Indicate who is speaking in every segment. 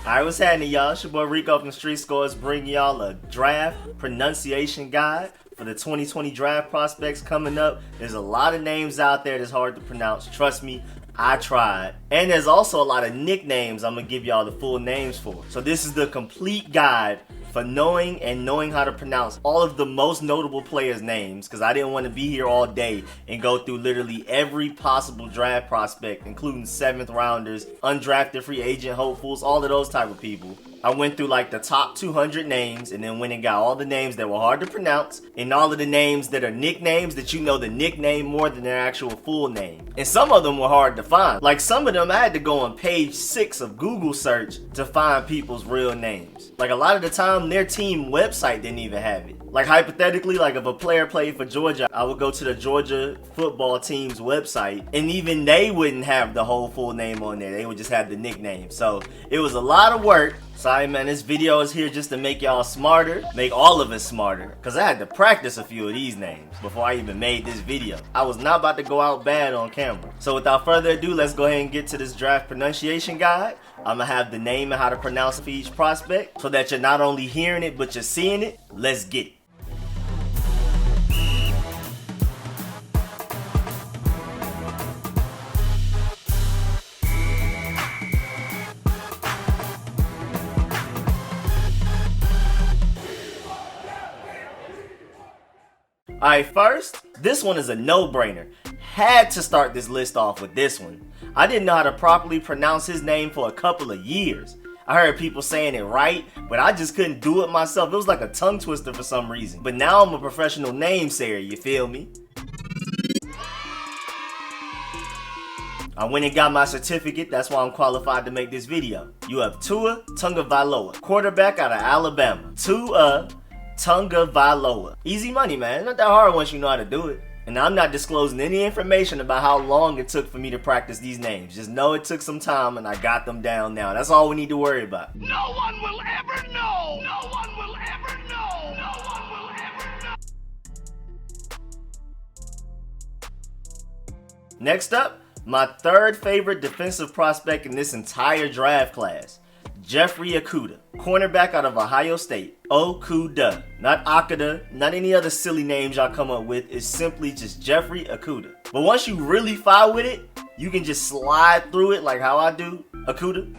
Speaker 1: Alright, what's happening, y'all? It's your boy Rico from RicoScores bringing y'all a draft pronunciation guide for the 2020 draft prospects coming up. There's a lot of names out there that's hard to pronounce. Trust me, I tried. And there's also a lot of nicknames I'm going to give y'all the full names for. So this is the complete guide for knowing how to pronounce all of the most notable players' names, because I didn't want to be here all day and go through literally every possible draft prospect, including 7th rounders, undrafted free agent hopefuls, all of those type of people. I went through like the top 200 names and then went and got all the names that were hard to pronounce and all of the names that are nicknames that you know the nickname more than their actual full name. And some of them were hard to find. Like some of them I had to go on page 6 of Google search to find people's real names. Like a lot of the time their team website didn't even have it. Like hypothetically, like if a player played for Georgia, I would go to the Georgia football team's website and even they wouldn't have the whole full name on there. They would just have the nickname. So it was a lot of work. Sorry man, this video is here just to make y'all smarter, make all of us smarter, because I had to practice a few of these names before I even made this video. I was not about to go out bad on camera. So without further ado, let's go ahead and get to this draft pronunciation guide. I'm going to have the name and how to pronounce it for each prospect so that you're not only hearing it, but you're seeing it. Let's get it. Alright, first, this one is a no-brainer. Had to start this list off with this one. I didn't know how to properly pronounce his name for a couple of years. I heard people saying it right, but I just couldn't do it myself. It was like a tongue twister for some reason. But now I'm a professional namesayer, you feel me? I went and got my certificate, that's why I'm qualified to make this video. You have Tua Tagovailoa, quarterback out of Alabama. Tua Tagovailoa. Easy money, man. It's not that hard once you know how to do it. And I'm not disclosing any information about how long it took for me to practice these names. Just know it took some time and I got them down now. That's all we need to worry about.
Speaker 2: No one will ever know. No one will ever know. No one will ever know.
Speaker 1: Next up, my third favorite defensive prospect in this entire draft class. Jeffrey Okudah, cornerback out of Ohio State. Okudah, not Okudah, not any other silly names y'all come up with. It's simply just Jeffrey Okudah. But once you really file with it, you can just slide through it like how I do, Okudah.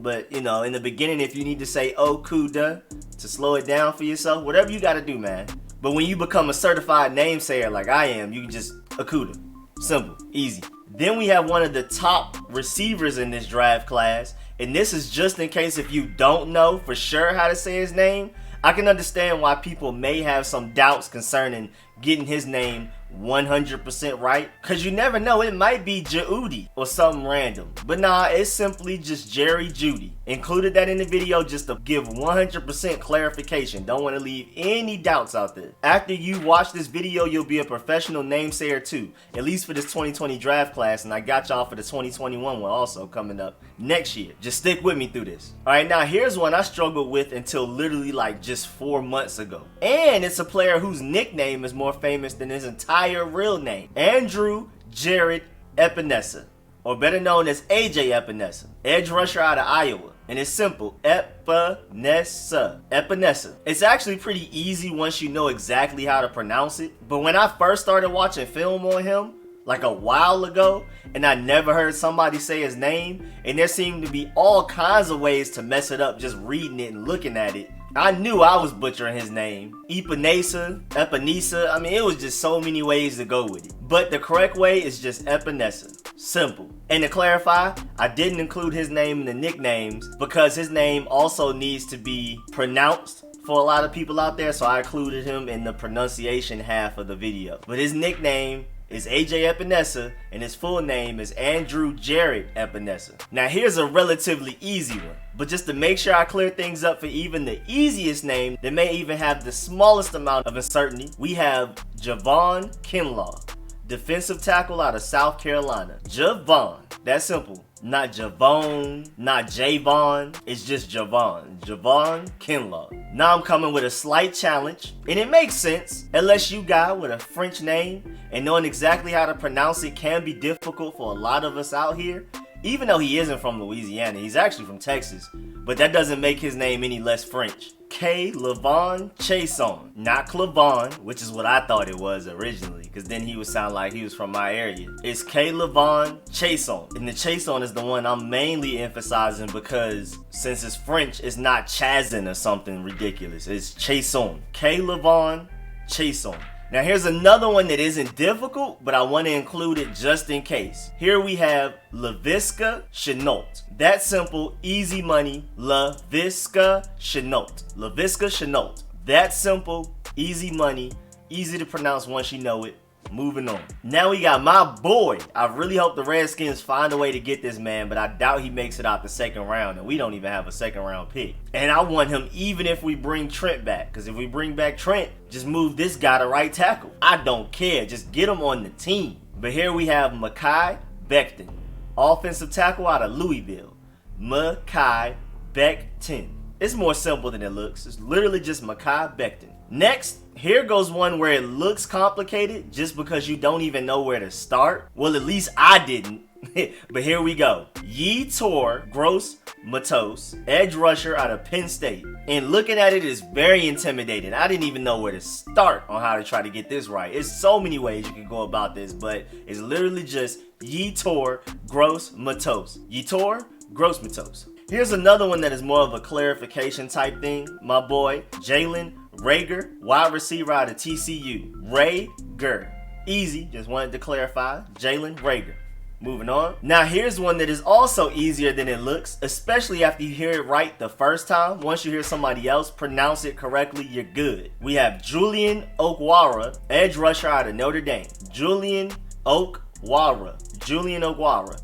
Speaker 1: But, you know, in the beginning, if you need to say Okudah to slow it down for yourself, whatever you gotta do, man. But when you become a certified namesayer like I am, you can just Okudah. Simple, easy. Then we have one of the top receivers in this draft class. And this is just in case if you don't know for sure how to say his name. I can understand why people may have some doubts concerning getting his name 100% right, because you never know, it might be Judy or something random. But nah, it's simply just Jerry Jeudy. Included that in the video just to give 100% clarification. Don't want to leave any doubts out there. After you watch this video, you'll be a professional namesayer too, at least for this 2020 draft class, and I got y'all for the 2021 one also coming up next year. Just stick with me through this. Alright, now here's one I struggled with until literally like just 4 months ago. And it's a player whose nickname is more famous than his entire real name. Andrew Jared Epinesa, or better known as AJ Epinesa, edge rusher out of Iowa. And it's simple, Epinesa. Epinesa. It's actually pretty easy once you know exactly how to pronounce it. But when I first started watching film on him, like a while ago, and I never heard somebody say his name, and there seemed to be all kinds of ways to mess it up just reading it and looking at it, I knew I was butchering his name. Epinesa, I mean, it was just so many ways to go with it. But the correct way is just Epinesa. Simple. And to clarify, I didn't include his name in the nicknames because his name also needs to be pronounced for a lot of people out there, so I included him in the pronunciation half of the video. But his nickname is AJ Epinesa, and his full name is Andrew Jared Epinesa. Now here's a relatively easy one, but just to make sure I clear things up for even the easiest name that may even have the smallest amount of uncertainty, we have Javon Kinlaw, defensive tackle out of South Carolina. Javon, that's simple. Not Javon, not Javon, it's just Javon. Javon Kinlaw. Now I'm coming with a slight challenge, and it makes sense, unless you guy with a French name, and knowing exactly how to pronounce it can be difficult for a lot of us out here. Even though he isn't from Louisiana, he's actually from Texas, but that doesn't make his name any less French. Clavon Chason, not Clavon, which is what I thought it was originally, because then he would sound like he was from my area. It's Clavon Chason, and the Chason is the one I'm mainly emphasizing because since it's French, it's not Chazin or something ridiculous. It's Chason. Clavon Chason. Now here's another one that isn't difficult, but I want to include it just in case. Here we have Laviska Chenault. That's simple, easy money. Laviska Chenault. Laviska Chenault. That's simple, easy money, easy to pronounce once you know it. Moving on. Now we got my boy. I really hope the Redskins find a way to get this man, but I doubt he makes it out the second round, and we don't even have a second round pick. And I want him even if we bring Trent back, because if we bring back Trent, just move this guy to right tackle. I don't care. Just get him on the team. But here we have Mekhi Becton, offensive tackle out of Louisville. Mekhi Becton. It's more simple than it looks. It's literally just Mekhi Becton. Next, here goes one where it looks complicated just because you don't even know where to start. Well, at least I didn't. But here we go. Yetur Gross-Matos, edge rusher out of Penn State. And looking at it is very intimidating. I didn't even know where to start on how to try to get this right. There's so many ways you can go about this, but it's literally just Yetur Gross-Matos. Yetur Gross-Matos. Here's another one that is more of a clarification type thing. My boy, Jalen Reagor, wide receiver out of TCU. Reagor. Easy, just wanted to clarify. Jalen Reagor. Moving on. Now here's one that is also easier than it looks, especially after you hear it right the first time. Once you hear somebody else pronounce it correctly, you're good. We have Julian Okwara, edge rusher out of Notre Dame. Julian Okwara.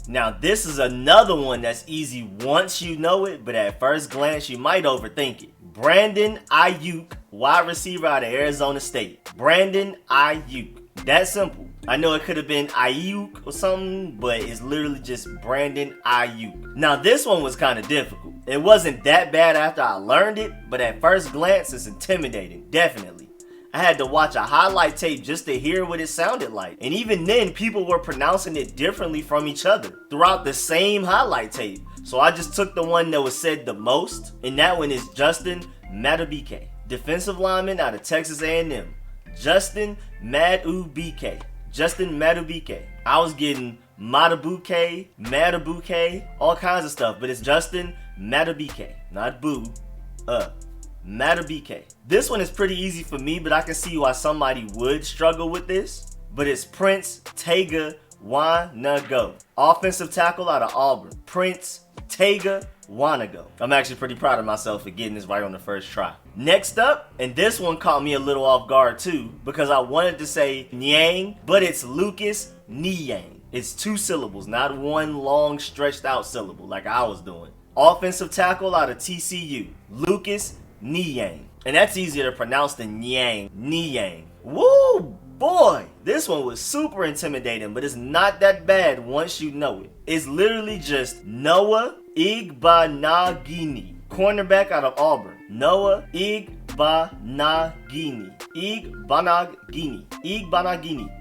Speaker 1: Now this is another one that's easy once you know it, but at first glance you might overthink it. Brandon Ayuk, wide receiver out of Arizona State. Brandon Ayuk. That's simple. I know it could have been Ayuk or something, but it's literally just Brandon Ayuk. Now this one was kind of difficult. It wasn't that bad after I learned it, but at first glance it's intimidating, definitely. I had to watch a highlight tape just to hear what it sounded like. And even then, people were pronouncing it differently from each other throughout the same highlight tape. So I just took the one that was said the most, and that one is Justin Madubuike, defensive lineman out of Texas A&M. Justin Madubuike. I was getting Madubuike, all kinds of stuff, but it's Justin Madubuike, not Boo, Madubuike. This one is pretty easy for me, but I can see why somebody would struggle with this. But it's Prince Tega Wanogho, offensive tackle out of Auburn. Prince Tega Wanogho. I'm actually pretty proud of myself for getting this right on the first try. Next up, and this one caught me a little off guard too, because I wanted to say Nyang, but it's Lucas Niang. It's 2 syllables, not one long stretched out syllable like I was doing. Offensive tackle out of TCU. Lucas Niang. And that's easier to pronounce than Nyang. Niang. Woo! Boy, this one was super intimidating, but it's not that bad once you know it. It's literally just Noah Igbanagini, cornerback out of Auburn. Noah Igbanagini.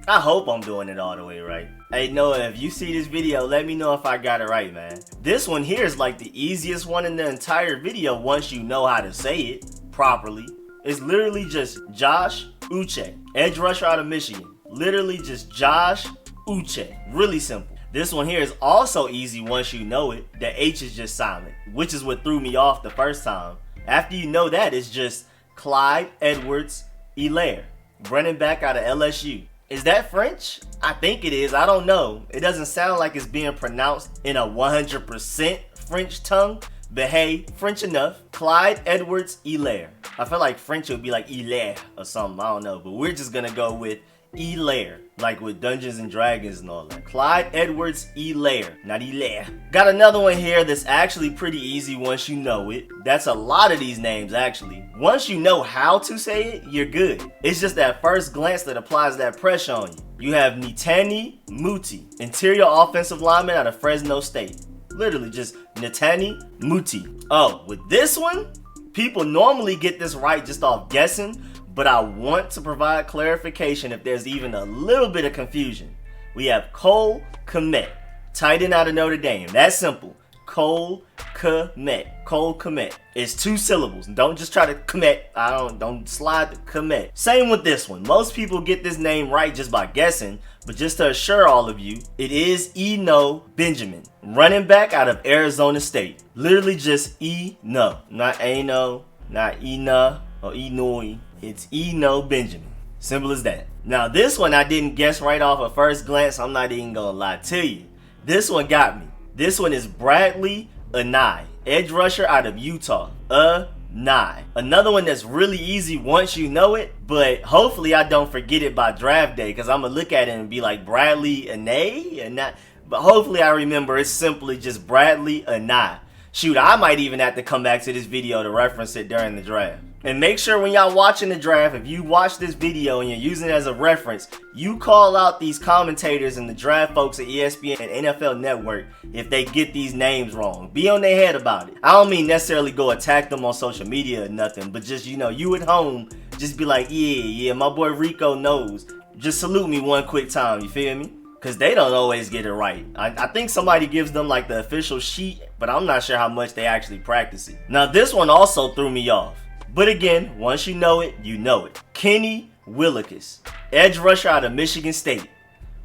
Speaker 1: I hope I'm doing it all the way right. Hey Noah, if you see this video, let me know if I got it right, man. This one here is like the easiest one in the entire video once you know how to say it properly. It's literally just Josh Uche, edge rusher out of Michigan. Literally just Josh Uche. Really simple. This one here is also easy once you know it. The H is just silent, which is what threw me off the first time. After you know that, it's just Clyde Edwards-Helaire, running back out of LSU. Is that French? I think it is. I don't know. It doesn't sound like it's being pronounced in a 100% French tongue. But hey, French enough. Clyde Edwards-Helaire. I feel like French would be like E-lair or something. I don't know. But we're just going to go with E-lair. Like with Dungeons and Dragons and all that. Clyde Edwards-Helaire. Not E-lair. Got another one here that's actually pretty easy once you know it. That's a lot of these names actually. Once you know how to say it, you're good. It's just that first glance that applies that pressure on you. You have Netani Muti, interior offensive lineman out of Fresno State. Literally just Netani Muti. Oh, with this one, people normally get this right just off guessing, but I want to provide clarification if there's even a little bit of confusion. We have Cole Kmet, tight end out of Notre Dame. That's simple. Cole Kmet. Cole Kmet. It's 2 syllables. Don't just try to commit. Don't slide the Kmet. Same with this one. Most people get this name right just by guessing, but just to assure all of you, it is Eno Benjamin, running back out of Arizona State. Literally just Eno, not Ano, not Ena or Enoi. It's Eno Benjamin. Simple as that. Now this one I didn't guess right off at first glance. I'm not even gonna lie to you. This one got me. This one is Bradley Anae, edge rusher out of Utah. Anae. Another one that's really easy once you know it, but hopefully I don't forget it by draft day, because I'm gonna look at it and be like Bradley Anae and not. But hopefully I remember it's simply just Bradley Anae. Shoot, I might even have to come back to this video to reference it during the draft. And make sure when y'all watching the draft, if you watch this video and you're using it as a reference, you call out these commentators and the draft folks at ESPN and NFL Network if they get these names wrong. Be on their head about it. I don't mean necessarily go attack them on social media or nothing, but just, you know, you at home, just be like, yeah, my boy Rico knows. Just salute me one quick time, you feel me? Because they don't always get it right. I think somebody gives them like the official sheet, but I'm not sure how much they actually practice it. Now this one also threw me off. But again, once you know it, you know it. Kenny Willekes, edge rusher out of Michigan State.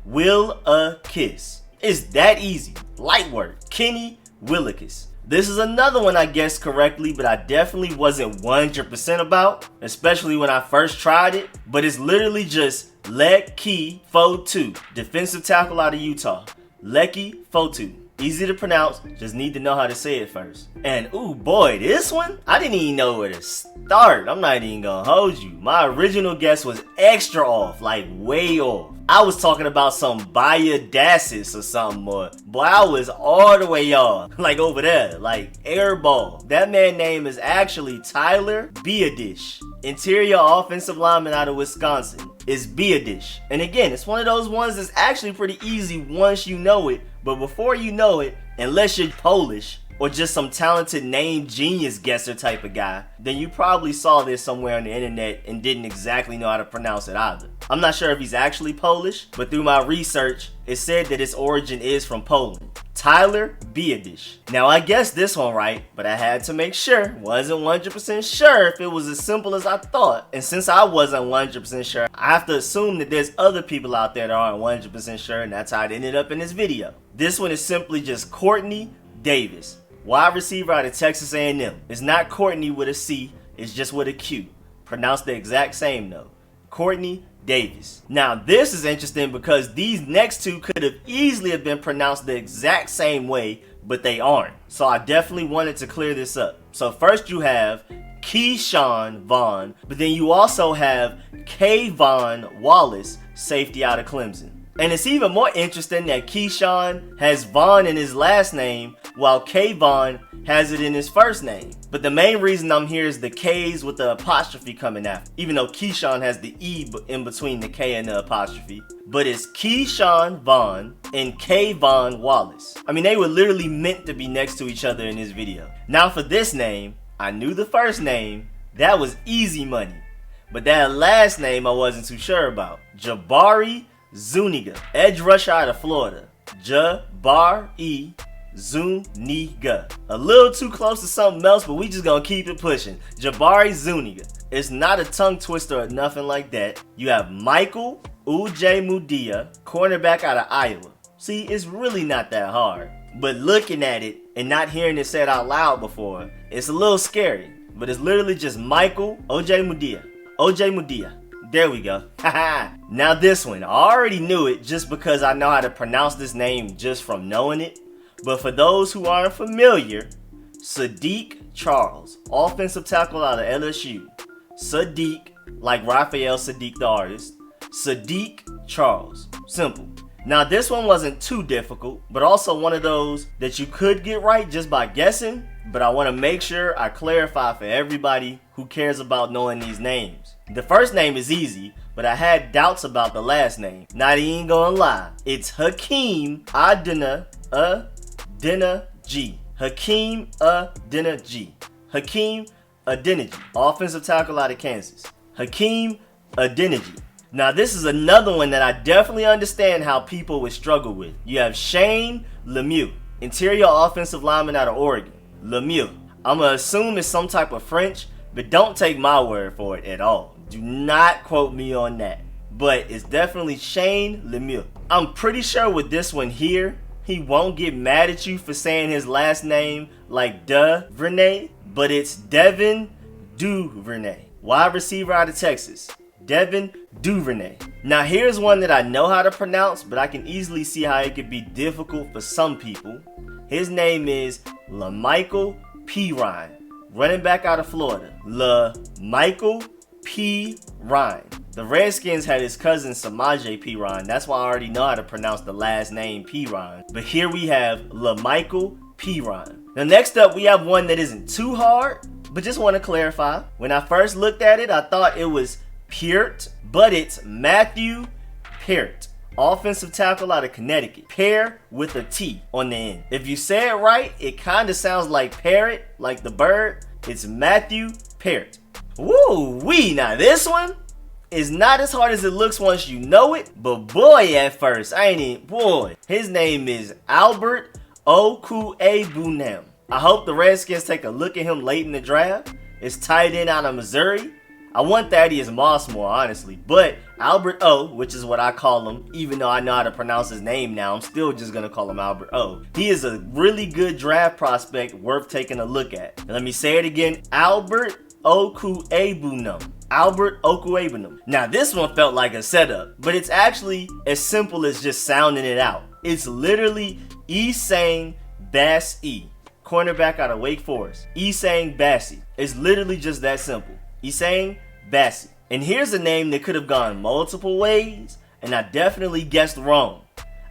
Speaker 1: Will-a-kiss. It's that easy. Light work. Kenny Willekes. This is another one I guessed correctly, but I definitely wasn't 100% about, especially when I first tried it. But it's literally just Leki Fotu, defensive tackle out of Utah. Leki Fotu. Easy to pronounce, just need to know how to say it first. And ooh boy, this one, I didn't even know where to start. I'm not even gonna hold you. My original guess was extra off, like way off. I was talking about some Biadasis or something more. Boy, I was all the way off, like over there, like airball. That man's name is actually Tyler Biadasz. Interior offensive lineman out of Wisconsin is Biadasz. And again, it's one of those ones that's actually pretty easy once you know it. But before you know it, unless you're Polish or just some talented name genius guesser type of guy, then you probably saw this somewhere on the internet and didn't exactly know how to pronounce it either. I'm not sure if he's actually Polish, but through my research, it said that its origin is from Poland. Tyler Biadasz. Now I guessed this one right, but I had to make sure. Wasn't 100% sure if it was as simple as I thought. And since I wasn't 100% sure, I have to assume that there's other people out there that aren't 100% sure, and that's how it ended up in this video. This one is simply just Courtney Davis, wide receiver out of Texas A&M. It's not Courtney with a C, it's just with a Q. Pronounced the exact same though. Courtney Davis. Now this is interesting because these next two could have easily have been pronounced the exact same way, but they aren't. So I definitely wanted to clear this up. So first you have Keyshawn Vaughn, but then you also have Kayvon Wallace, safety out of Clemson. And it's even more interesting that Keyshawn has Vaughn in his last name, while Kayvon has it in his first name. But the main reason I'm here is the K's with the apostrophe coming after, even though Keyshawn has the E in between the K and the apostrophe. But it's Keyshawn Vaughn and Kayvon Wallace. I mean, they were literally meant to be next to each other in this video. Now for this name, I knew the first name. That was easy money. But that last name I wasn't too sure about. Jabari Zuniga, edge rusher out of Florida. Jabari Zuniga. A little too close to something else, but we just gonna keep it pushing. Jabari Zuniga. It's not a tongue twister or nothing like that. You have Michael Ujemudia, cornerback out of Iowa. See, it's really not that hard. But looking at it and not hearing it said out loud before, it's a little scary. But it's literally just Michael Ujemudia. Ujemudia. There we go. Haha. Now this one, I already knew it just because I know how to pronounce this name just from knowing it. But for those who aren't familiar, Sadiq Charles, offensive tackle out of LSU. Sadiq, like Raphael Sadiq the artist. Sadiq Charles. Simple. Now this one wasn't too difficult, but also one of those that you could get right just by guessing. But I want to make sure I clarify for everybody who cares about knowing these names. The first name is easy, but I had doubts about the last name. Not even gonna lie. It's Hakeem Adeniji. Hakeem Adeniji. Hakeem Adeniji. Offensive tackle out of Kansas. Hakeem Adeniji. Now this is another one that I definitely understand how people would struggle with. You have Shane Lemieux, interior offensive lineman out of Oregon. Lemieux. I'm going to assume it's some type of French, but don't take my word for it at all. Do not quote me on that. But it's definitely Shane Lemieux. I'm pretty sure with this one here, he won't get mad at you for saying his last name like Duvernay, but it's Devin Duvernay. Wide receiver out of Texas. Devin Duvernay. Now here's one that I know how to pronounce, but I can easily see how it could be difficult for some people. His name is LaMichael P. Ryan, running back out of Florida. LaMichael P. Ryan. The Redskins had his cousin Samaje P. Ryan. That's why I already know how to pronounce the last name P. Ryan. But here we have LaMichael P. Ryan. Now next up we have one that isn't too hard, but just want to clarify. When I first looked at it, I thought it was Peart, but it's Matthew Peart, offensive tackle out of Connecticut. Pear with a T on the end. If you say it right, it kind of sounds like parrot, like the bird. It's Matthew Peart. Woo-wee! Now this one is not as hard as it looks once you know it, but boy at first, ain't it? Boy. His name is Albert Okwuegbunam. I hope the Redskins take a look at him late in the draft. It's tight end out of Missouri. I want Thaddeus Moss more, honestly, but Albert O, which is what I call him, even though I know how to pronounce his name now, I'm still just going to call him Albert O. He is a really good draft prospect worth taking a look at. And let me say it again, Albert Okwuegbunam. Albert Okwuegbunam. Now this one felt like a setup, but it's actually as simple as just sounding it out. It's literally Essang Bassey, cornerback out of Wake Forest. Essang Bassey. It's literally just that simple. Essang Bassey. And here's a name that could have gone multiple ways, and I definitely guessed wrong.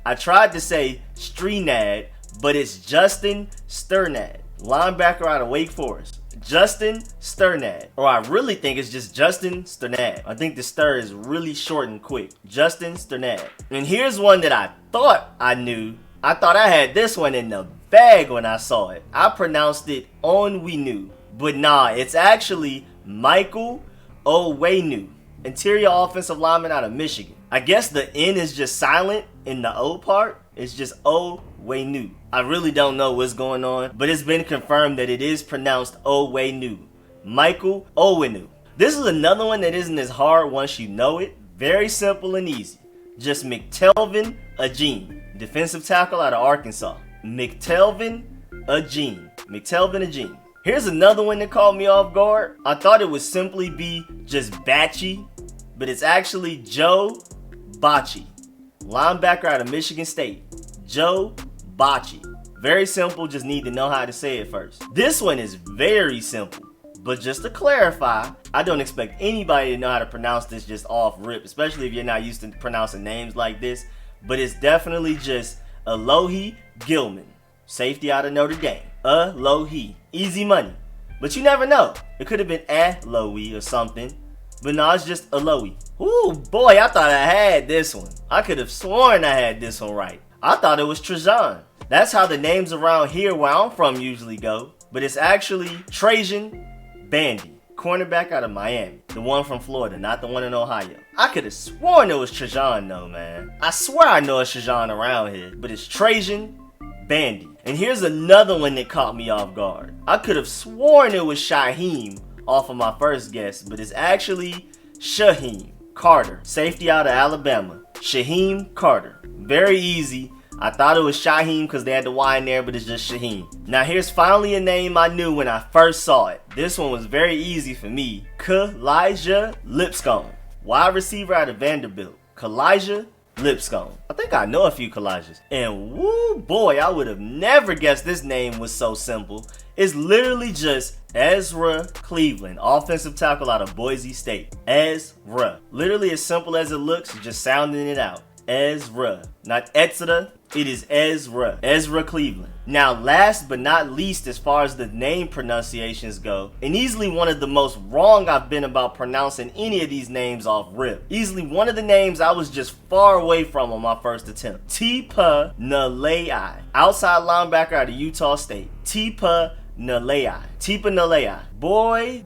Speaker 1: I tried to say Strnad, but it's Justin Strnad, linebacker out of Wake Forest. Justin Strnad. Or I really think it's just Justin Strnad. I think the stir is really short and quick. Justin Strnad. And here's one that I thought I knew. I thought I had this one in the bag when I saw it. I pronounced it Onwenu. But nah, it's actually Michael Onwenu, interior offensive lineman out of Michigan. I guess the N is just silent in the O part. It's just Onwenu. I really don't know what's going on, but it's been confirmed that it is pronounced Onwenu. Michael Onwenu. This is another one that isn't as hard once you know it. Very simple and easy. Just McTelvin Agene, defensive tackle out of Arkansas. McTelvin Agene. Here's another one that caught me off guard. I thought it would simply be just Bacci, but it's actually Joe Bacci, linebacker out of Michigan State. Joe Bacci. Very simple, just need to know how to say it first. This one is very simple, but just to clarify, I don't expect anybody to know how to pronounce this just off rip, especially if you're not used to pronouncing names like this, but it's definitely just Alohi Gilman, safety out of Notre Dame. Alohi. Easy money. But you never know. It could have been Alohi or something. But no, it's just Alohi. Ooh, boy, I thought I had this one. I could have sworn I had this one right. I thought it was Trajan. That's how the names around here where I'm from usually go. But it's actually Trajan Bandy, cornerback out of Miami. The one from Florida, not the one in Ohio. I could have sworn it was Trajan though, man. I swear I know it's Trajan around here. But it's Trajan Bandy. And here's another one that caught me off guard. I could have sworn it was Shaheem off of my first guess, but it's actually Shaheem Carter, safety out of Alabama. Shaheem Carter. Very easy. I thought it was Shaheem because they had the Y in there, but it's just Shaheem. Now here's finally a name I knew when I first saw it. This one was very easy for me. Kalijah Lipscomb, wide receiver out of Vanderbilt. Kalijah Lipscomb. I think I know a few Kalijahs. And woo boy, I would have never guessed this name was so simple. It's literally just Ezra Cleveland, offensive tackle out of Boise State. Ezra. Literally as simple as it looks, just sounding it out. Ezra. Not Ezra, it is Ezra. Ezra Cleveland. Now last but not least as far as the name pronunciations go, and easily one of the most wrong I've been about pronouncing any of these names off rip. Easily one of the names I was just far away from on my first attempt. Tipa Nalei, outside linebacker out of Utah State. Tipa Nalei. Boy,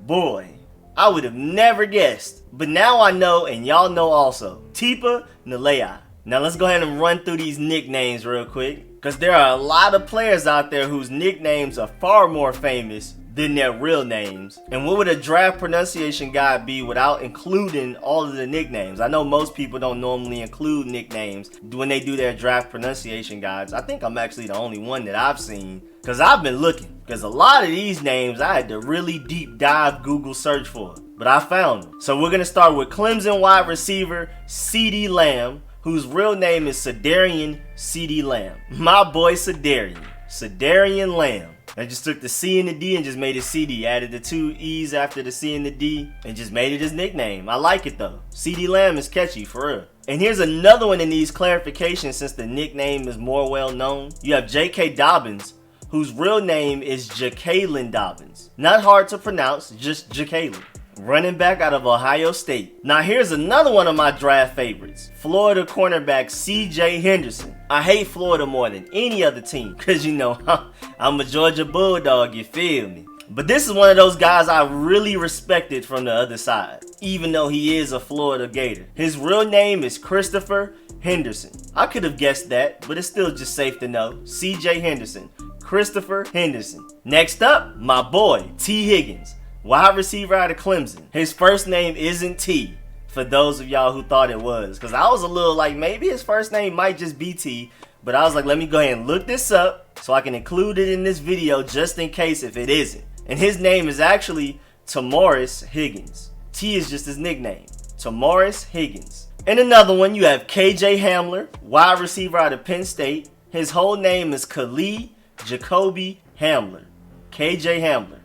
Speaker 1: I would have never guessed. But now I know, and y'all know also. Tipa Nalei. Now let's go ahead and run through these nicknames real quick, because there are a lot of players out there whose nicknames are far more famous than their real names. And what would a draft pronunciation guide be without including all of the nicknames? I know most people don't normally include nicknames when they do their draft pronunciation guides. I think I'm actually the only one that I've seen, because I've been looking. Because a lot of these names I had to really deep dive Google search for, but I found them. So we're going to start with Clemson wide receiver CeeDee Lamb, whose real name is Cedarian CeeDee Lamb. My boy Cedarian Lamb. I just took the C and the D and just made it CD. Added the 2 E's after the C and the D and just made it his nickname. I like it though. CeeDee Lamb is catchy for real. And here's another one in these clarifications since the nickname is more well known. You have J.K. Dobbins, whose real name is Ja'Kalen Dobbins. Not hard to pronounce, just Ja'Kalen. Running back out of Ohio State. Now here's another one of my draft favorites. Florida cornerback C.J. Henderson. I hate Florida more than any other team, because you know, I'm a Georgia Bulldog, you feel me? But this is one of those guys I really respected from the other side, even though he is a Florida Gator. His real name is Christopher Henderson. I could have guessed that, but it's still just safe to know. C.J. Henderson. Christopher Henderson. Next up, my boy, T. Higgins. Wide receiver out of Clemson. His first name isn't T, for those of y'all who thought it was. Because I was a little like, maybe his first name might just be T. But I was like, let me go ahead and look this up so I can include it in this video just in case if it isn't. And his name is actually Tamaris Higgins. T is just his nickname. Tamaris Higgins. And another one, you have KJ Hamler, wide receiver out of Penn State. His whole name is Khalid Jacoby Hamler. KJ Hamler.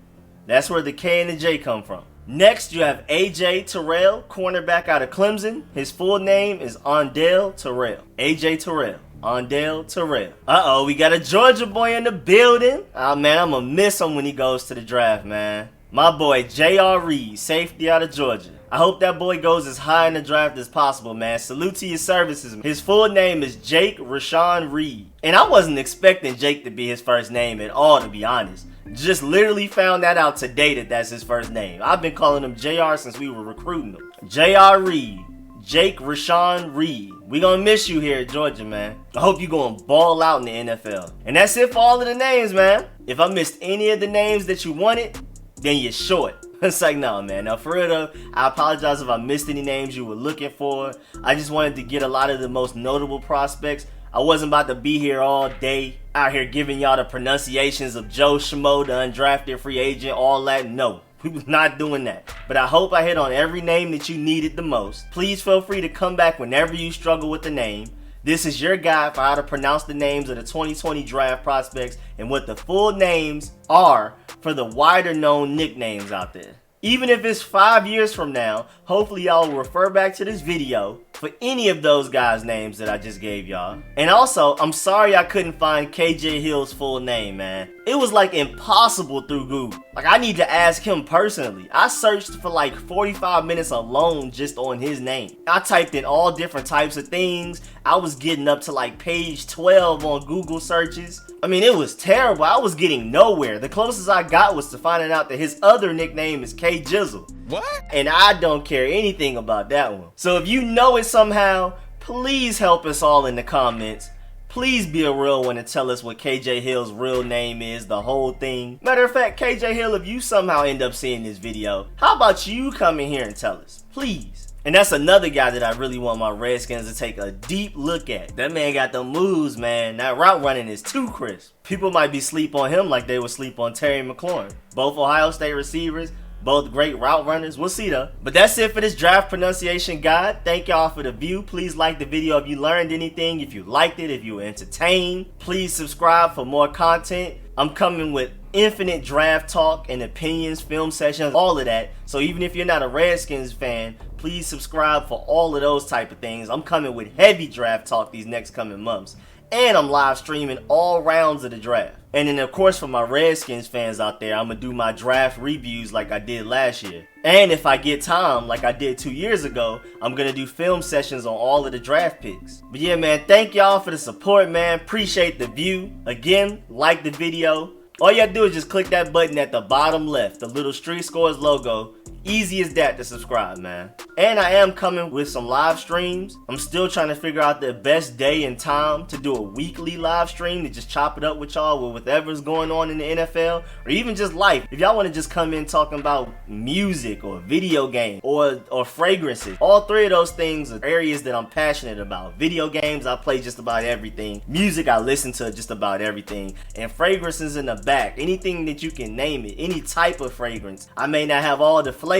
Speaker 1: That's where the K and the J come from. Next, you have AJ Terrell, cornerback out of Clemson. His full name is Ondale Terrell. AJ Terrell. Ondale Terrell. Uh-oh, we got a Georgia boy in the building. Oh, man, I'm going to miss him when he goes to the draft, man. My boy, J.R. Reed, safety out of Georgia. I hope that boy goes as high in the draft as possible, man. Salute to your services. His full name is Jake Rashawn Reed. And I wasn't expecting Jake to be his first name at all, to be honest. Just literally found that out today that that's his first name. I've been calling him JR since we were recruiting him. J.R. Reed. Jake Rashawn Reed. We gonna miss you here at Georgia, man. I hope you gonna ball out in the NFL. And that's it for all of the names, man. If I missed any of the names that you wanted, then you're short. It's like, no, man. Now, for real though, I apologize if I missed any names you were looking for. I just wanted to get a lot of the most notable prospects. I wasn't about to be here all day, out here giving y'all the pronunciations of Joe Schmo, the undrafted free agent, all that. No, we was not doing that. But I hope I hit on every name that you needed the most. Please feel free to come back whenever you struggle with the name. This is your guide for how to pronounce the names of the 2020 draft prospects and what the full names are for the wider known nicknames out there. Even if it's 5 years from now, hopefully y'all will refer back to this video for any of those guys' names that I just gave y'all. And also, I'm sorry I couldn't find KJ Hill's full name, man. It was like impossible through Google. Like, I need to ask him personally. I searched for like 45 minutes alone just on his name. I typed in all different types of things. I was getting up to like page 12 on Google searches. I mean, it was terrible. I was getting nowhere. The closest I got was to finding out that his other nickname is K Jizzle.
Speaker 2: What?
Speaker 1: And I don't care anything about that one. So if you know it somehow, please help us all in the comments. Please be a real one and tell us what KJ Hill's real name is, the whole thing. Matter of fact, KJ Hill, if you somehow end up seeing this video, how about you come in here and tell us? Please. And that's another guy that I really want my Redskins to take a deep look at. That man got the moves, man. That route running is too crisp. People might be sleep on him like they would sleep on Terry McLaurin. Both Ohio State receivers, both great route runners. We'll see though. But that's it for this draft pronunciation guide. Thank y'all for the view. Please like the video if you learned anything, if you liked it, if you were entertained. Please subscribe for more content. I'm coming with infinite draft talk and opinions, film sessions, all of that. So even if you're not a Redskins fan, please subscribe for all of those type of things. I'm coming with heavy draft talk these next coming months. And I'm live streaming all rounds of the draft. And then of course for my Redskins fans out there, I'm going to do my draft reviews like I did last year. And if I get time, like I did 2 years ago, I'm going to do film sessions on all of the draft picks. But yeah, man, thank y'all for the support, man. Appreciate the view. Again, like the video. All you have to do is just click that button at the bottom left, the little Street Scores logo. Easy as that to subscribe, man. And I am coming with some live streams. I'm still trying to figure out the best day and time to do a weekly live stream to just chop it up with y'all with whatever's going on in the NFL or even just life. If y'all want to just come in talking about music or video game or fragrances, all three of those things are areas that I'm passionate about. Video games, I play just about everything. Music, I listen to just about everything. And fragrances in the back, anything that you can name it, any type of fragrance. I may not have all the flavors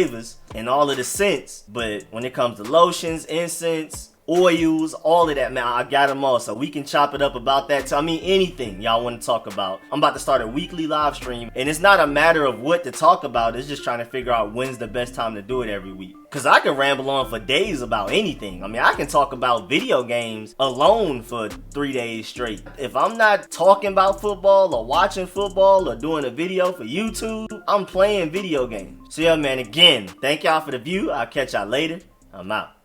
Speaker 1: and all of the scents, but when it comes to lotions, incense, oils, all of that, man, I got them all, so we can chop it up about that. I mean, anything y'all want to talk about. I'm about to start a weekly live stream, and it's not a matter of what to talk about. It's just trying to figure out when's the best time to do it every week. Because I can ramble on for days about anything. I mean, I can talk about video games alone for 3 days straight. If I'm not talking about football or watching football or doing a video for YouTube, I'm playing video games. So yeah, man, again, thank y'all for the view. I'll catch y'all later. I'm out.